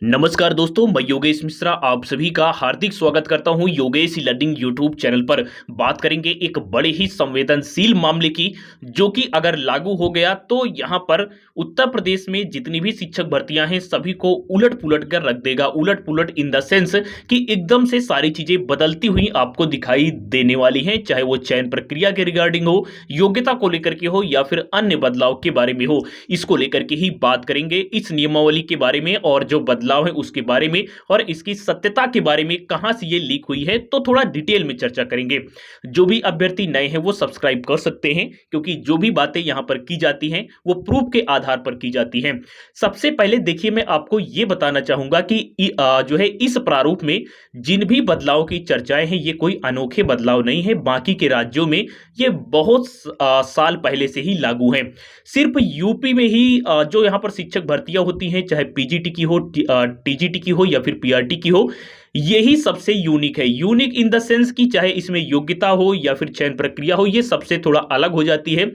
नमस्कार दोस्तों, मैं योगेश मिश्रा आप सभी का हार्दिक स्वागत करता हूं योगेश लर्निंग यूट्यूब चैनल पर। बात करेंगे एक बड़े ही संवेदनशील मामले की, जो कि अगर लागू हो गया तो यहां पर उत्तर प्रदेश में जितनी भी शिक्षक भर्तियां हैं सभी को उलट पुलट कर रख देगा। उलट पुलट इन द सेंस कि एकदम से सारी चीजें बदलती हुई आपको दिखाई देने वाली हैं, चाहे वो चयन प्रक्रिया के रिगार्डिंग हो, योग्यता को लेकर के हो या फिर अन्य बदलाव के बारे में हो। इसको लेकर के ही बात करेंगे, इस नियमावली के बारे में और जो बदलाव है उसके बारे में और इसकी सत्यता के बारे में, कहां से ये लीक हुई है तो थोड़ा डिटेल में चर्चा करेंगे। जो भी अभ्यर्थी नए हैं वो सब्सक्राइब कर सकते हैं, क्योंकि जो भी बातें यहां पर की जाती हैं वो प्रूफ के आधार पर की जाती हैं। सबसे पहले देखिए, मैं आपको यह बताना चाहूंगा कि जो है इस प्रारूप में जिन भी बदलाव की चर्चाएं हैं ये कोई अनोखे बदलाव नहीं है। बाकी के राज्यों में ये बहुत साल पहले से ही लागू है। सिर्फ यूपी में ही जो यहां पर शिक्षक भर्तियां होती हैं, चाहे पीजीटी की हो, टीजीटी की हो या फिर पीआरटी की हो, यही सबसे यूनिक है। यूनिक इन द सेंस कि चाहे इसमें योग्यता हो या फिर चयन प्रक्रिया हो, ये सबसे थोड़ा अलग हो जाती है।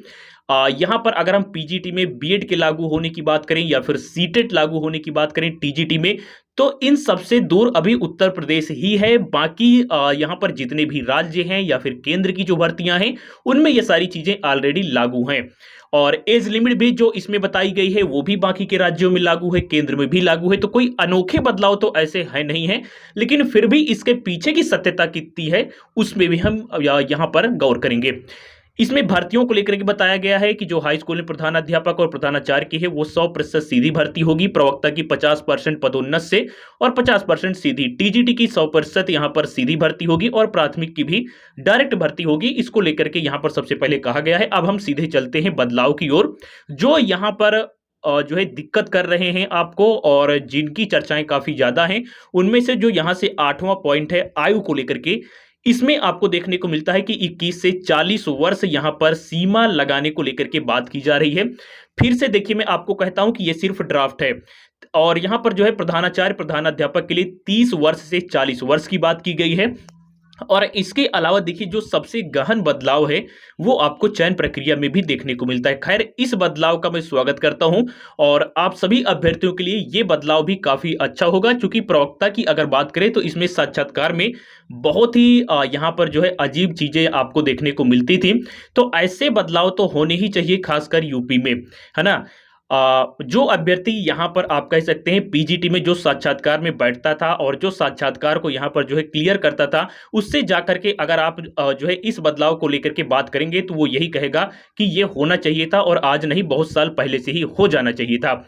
यहां पर अगर हम पीजीटी में बीएड के लागू होने की बात करें या फिर सीटेट लागू होने की बात करें टीजीटी में, तो इन सबसे दूर अभी उत्तर प्रदेश ही है। बाकी यहां पर जितने भी राज्य हैं या फिर केंद्र की जो भर्तियां हैं उनमें ये सारी चीजें ऑलरेडी लागू हैं। और एज लिमिट भी जो इसमें बताई गई है वो भी बाकी के राज्यों में लागू है, केंद्र में भी लागू है। तो कोई अनोखे बदलाव तो ऐसे है नहीं है, लेकिन फिर भी इसके पीछे की सत्यता कितनी है उसमें भी हम यहां पर गौर करेंगे। इसमें भर्तियों को लेकर के बताया गया है कि जो हाई स्कूल में प्रधानाध्यापक और प्रधानाचार्य की है वो 100% सीधी भर्ती होगी, प्रवक्ता की 50% पदोन्नत से और 50% सीधी। टीजीटी की 100% यहां पर सीधी भर्ती होगी और प्राथमिक की भी डायरेक्ट भर्ती होगी। इसको लेकर के यहां पर सबसे पहले कहा गया है। अब हम सीधे चलते हैं बदलाव की ओर, जो यहां पर जो है दिक्कत कर रहे हैं आपको और जिनकी चर्चाएं काफी ज्यादा हैं। उनमें से जो यहां से 8वां पॉइंट है आयु को लेकर के, इसमें आपको देखने को मिलता है कि 21 से 40 वर्ष यहां पर सीमा लगाने को लेकर के बात की जा रही है। फिर से देखिए, मैं आपको कहता हूं कि यह सिर्फ ड्राफ्ट है और यहां पर जो है प्रधानाचार्य प्रधानाध्यापक के लिए 30 वर्ष से 40 वर्ष की बात की गई है। और इसके अलावा देखिए, जो सबसे गहन बदलाव है वो आपको चयन प्रक्रिया में भी देखने को मिलता है। खैर, इस बदलाव का मैं स्वागत करता हूं और आप सभी अभ्यर्थियों के लिए ये बदलाव भी काफी अच्छा होगा, क्योंकि प्रवक्ता की अगर बात करें तो इसमें साक्षात्कार में बहुत ही यहां पर जो है अजीब चीजें आपको देखने को मिलती थी। तो ऐसे बदलाव तो होने ही चाहिए, खासकर यूपी में, है ना। जो अभ्यर्थी यहां पर आप कह सकते हैं पीजीटी में जो साक्षात्कार में बैठता था और जो साक्षात्कार को यहां पर जो है क्लियर करता था, उससे जाकर के अगर आप जो है इस बदलाव को लेकर के बात करेंगे तो वो यही कहेगा कि ये होना चाहिए था और आज नहीं, बहुत साल पहले से ही हो जाना चाहिए था।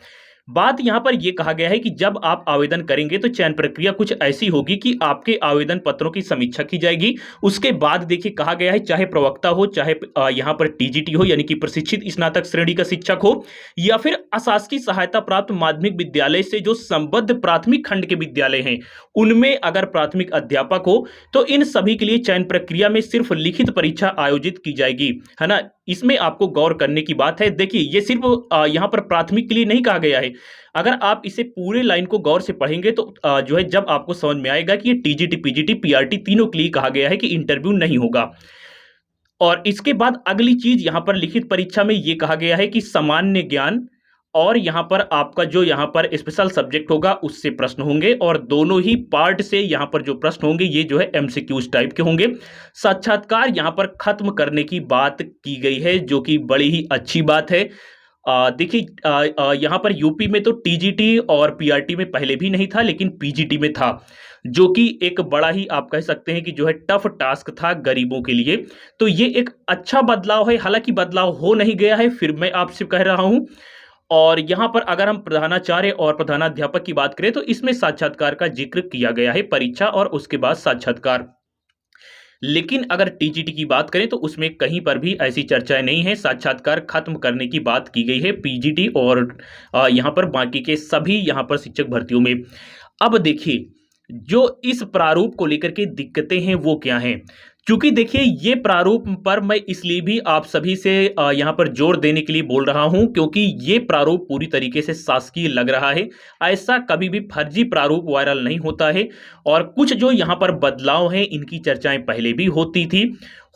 बात यहां पर यह कहा गया है कि जब आप आवेदन करेंगे तो चयन प्रक्रिया कुछ ऐसी होगी कि आपके आवेदन पत्रों की समीक्षा की जाएगी। उसके बाद देखिए कहा गया है, चाहे प्रवक्ता हो, चाहे यहां पर टीजीटी हो यानी कि प्रशिक्षित स्नातक श्रेणी का शिक्षक हो, या फिर अशासकीय सहायता प्राप्त माध्यमिक विद्यालय से जो संबद्ध प्राथमिक खंड के विद्यालय हैं उनमें अगर प्राथमिक अध्यापक हो, तो इन सभी के लिए चयन प्रक्रिया में सिर्फ लिखित परीक्षा आयोजित की जाएगी, है ना। इसमें आपको गौर करने की बात है। देखिए, ये सिर्फ यहां पर प्राथमिक के लिए नहीं कहा गया है। अगर आप इसे पूरे लाइन को गौर से पढ़ेंगे तो जो है जब आपको समझ में आएगा कि ये टीजीटी पीजीटी पीआरटी तीनों के लिए कहा गया है कि इंटरव्यू नहीं होगा। और इसके बाद अगली चीज यहां पर लिखित परीक्षा में यह कहा गया है कि सामान्य ज्ञान और यहां पर आपका जो यहां पर स्पेशल सब्जेक्ट होगा उससे प्रश्न होंगे, और दोनों ही पार्ट से यहां पर जो प्रश्न होंगे ये जो है एमसीक्यूज टाइप के होंगे। साक्षात्कार यहां पर खत्म करने की बात की गई है, जो कि बड़ी ही अच्छी बात है। देखिए, यहां पर यूपी में तो टीजीटी और पीआरटी में पहले भी नहीं था, लेकिन पीजीटी में था, जो कि एक बड़ा ही आप कह सकते हैं कि जो है टफ टास्क था गरीबों के लिए। तो ये एक अच्छा बदलाव है, हालांकि बदलाव हो नहीं गया है, फिर मैं आपसे कह रहा हूं। और यहां पर अगर हम प्रधानाचार्य और प्रधानाध्यापक की बात करें तो इसमें साक्षात्कार का जिक्र किया गया है, परीक्षा और उसके बाद साक्षात्कार। लेकिन अगर टीजीटी की बात करें तो उसमें कहीं पर भी ऐसी चर्चाएं नहीं है, साक्षात्कार खत्म करने की बात की गई है पीजीटी और यहां पर बाकी के सभी यहां पर शिक्षक भर्तियों में। अब देखिए, जो इस प्रारूप को लेकर के दिक्कतें हैं वो क्या हैं, क्योंकि देखिए ये प्रारूप पर मैं इसलिए भी आप सभी से यहां पर जोर देने के लिए बोल रहा हूं, क्योंकि ये प्रारूप पूरी तरीके से शासकीय लग रहा है। ऐसा कभी भी फर्जी प्रारूप वायरल नहीं होता है। और कुछ जो यहां पर बदलाव हैं इनकी चर्चाएं पहले भी होती थी,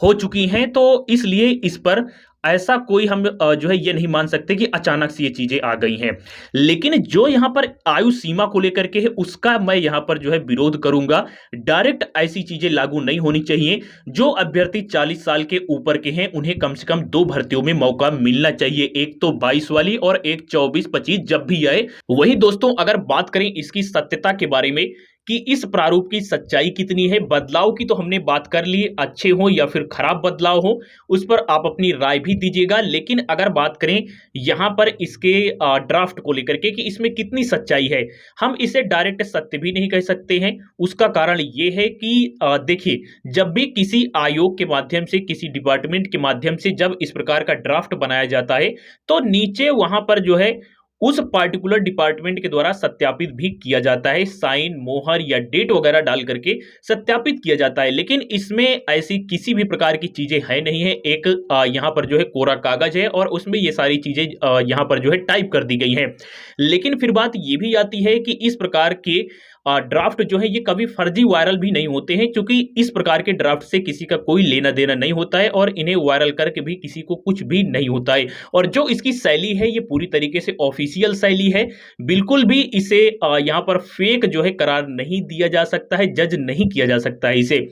हो चुकी हैं, तो इसलिए इस पर ऐसा कोई हम जो है ये नहीं मान सकते कि अचानक से ये चीजें आ गई हैं। लेकिन जो यहां पर आयु सीमा को लेकर के है उसका मैं यहां पर जो है विरोध करूंगा। डायरेक्ट ऐसी चीजें लागू नहीं होनी चाहिए। जो अभ्यर्थी 40 साल के ऊपर के हैं उन्हें कम से कम 2 भर्तियों में मौका मिलना चाहिए, एक तो 22 वाली और एक 24-25 जब भी आए। वही दोस्तों अगर बात करें इसकी सत्यता के बारे में कि इस प्रारूप की सच्चाई कितनी है, बदलाव की तो हमने बात कर ली, अच्छे हो या फिर खराब बदलाव हो उस पर आप अपनी राय भी दीजिएगा। लेकिन अगर बात करें यहां पर इसके ड्राफ्ट को लेकर के कि इसमें कितनी सच्चाई है, हम इसे डायरेक्ट सत्य भी नहीं कह सकते हैं। उसका कारण यह है कि देखिए, जब भी किसी आयोग के माध्यम से, किसी डिपार्टमेंट के माध्यम से जब इस प्रकार का ड्राफ्ट बनाया जाता है तो नीचे वहां पर जो है उस पार्टिकुलर डिपार्टमेंट के द्वारा सत्यापित भी किया जाता है, साइन मोहर या डेट वगैरह डाल करके सत्यापित किया जाता है। लेकिन इसमें ऐसी किसी भी प्रकार की चीजें है नहीं है। एक यहाँ पर जो है कोरा कागज है और उसमें ये सारी चीजें यहाँ पर जो है टाइप कर दी गई हैं। लेकिन फिर बात ये भी आती है कि इस प्रकार के ड्राफ्ट जो है ये कभी फर्जी वायरल भी नहीं होते हैं, क्योंकि इस प्रकार के ड्राफ्ट से किसी का कोई लेना देना नहीं होता है और इन्हें वायरल करके भी किसी को कुछ भी नहीं होता है। और जो इसकी शैली है ये पूरी तरीके से ऑफिशियल शैली है, बिल्कुल भी इसे यहाँ पर फेक जो है करार नहीं दिया जा सकता है, जज नहीं किया जा सकता है इसे।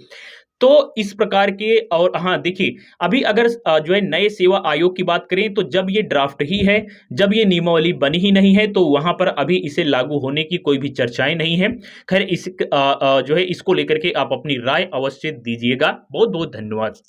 तो इस प्रकार के, और हाँ देखिए, अभी अगर जो है नए सेवा आयोग की बात करें तो जब ये ड्राफ्ट ही है, जब ये नियमावली बनी ही नहीं है तो वहां पर अभी इसे लागू होने की कोई भी चर्चाएं नहीं है। खैर इस जो है इसको लेकर के आप अपनी राय अवश्य दीजिएगा। बहुत बहुत धन्यवाद।